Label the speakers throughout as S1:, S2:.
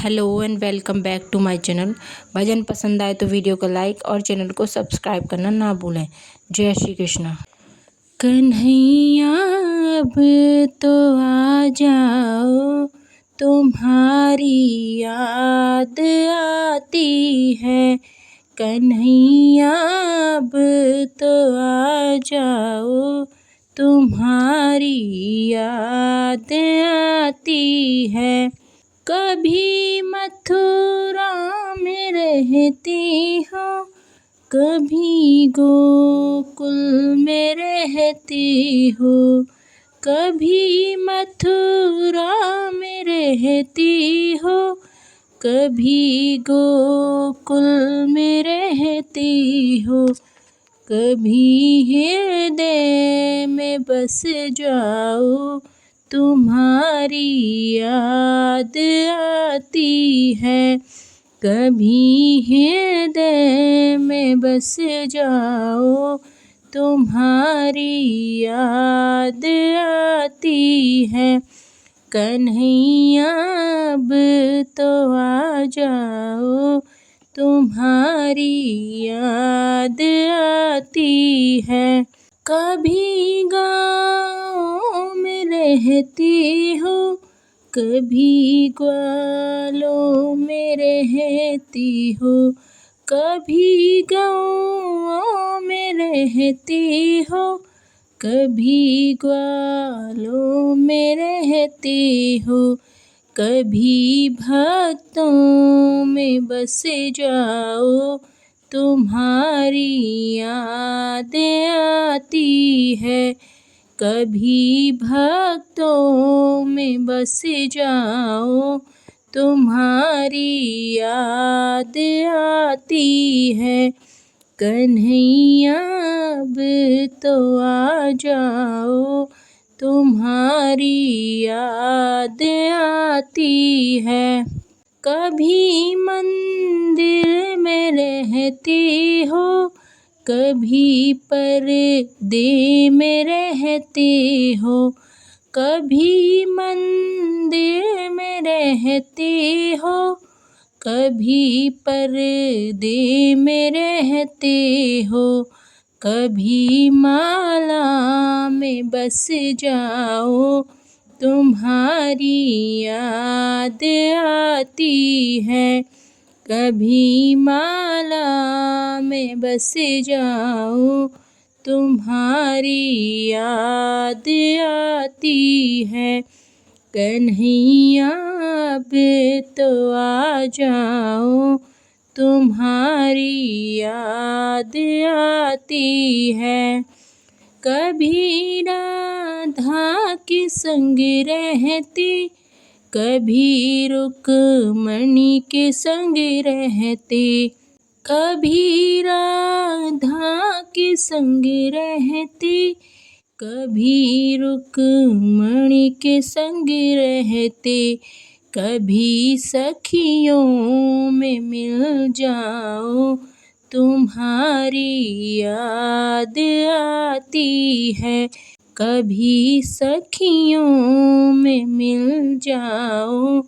S1: Hello and welcome back to my channel. भजन पसंद आए तो वीडियो को लाइक और चैनल को सब्सक्राइब करना ना भूलें। जय श्री कृष्ण। कन्हैया अब तो आ जाओ, तुम्हारी याद आती है। कन्हैया अब तो आ जाओ, तुम्हारी याद आती है। कभी मथुरा में रहती हो, कभी गोकुल में रहती हो। कभी मथुरा में रहती हो, कभी गोकुल में रहती हो। कभी हृदय में बस जाओ, तुम्हारी याद आती है। कभी हृदय में बस जाओ, तुम्हारी याद आती है। कन्हैया अब तो आ जाओ, तुम्हारी याद आती है। कभी गाँव में रहती हो, कभी ग्वालों में रहती हो। कभी गाँव में रहती हो, कभी ग्वालों में रहती हो। कभी भक्तों में बस जाओ, तुम्हारी याद आती है। कभी भक्तों में बस जाओ, तुम्हारी याद आती है। कन्हैया अब तो आ जाओ, तुम्हारी याद आती है। कभी मंदिर में रहती हो, कभी पर्दे में रहती हो। कभी मंदिर में रहती हो, कभी पर्दे में रहती हो। कभी माला में बस जाओ, तुम्हारी याद आती है। कभी माला में बस जाओ, तुम्हारी याद आती है। कन्हैया अब तो आ जाओ, तुम्हारी याद आती है। कभी राधा के संग रहती, कभी रुक्मणी के संग रहते। कभी राधा के संग रहती, कभी रुक्मणी के संग रहते। कभी सखियों में मिल जाओ, तुम्हारी याद आती है। कभी सखियों में मिल जाओ,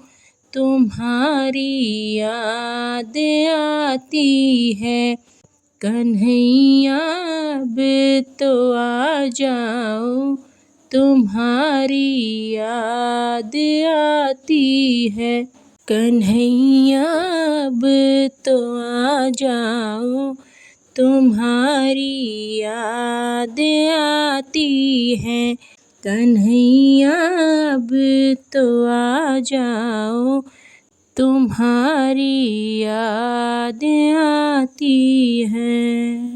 S1: तुम्हारी याद आती है। कन्हैया अब तो आ जाओ, तुम्हारी याद आती है। कन्हैया अब तो आ जाओ, तुम्हारी याद आती है। कन्हैया अब तो आ जाओ, तुम्हारी याद आती है।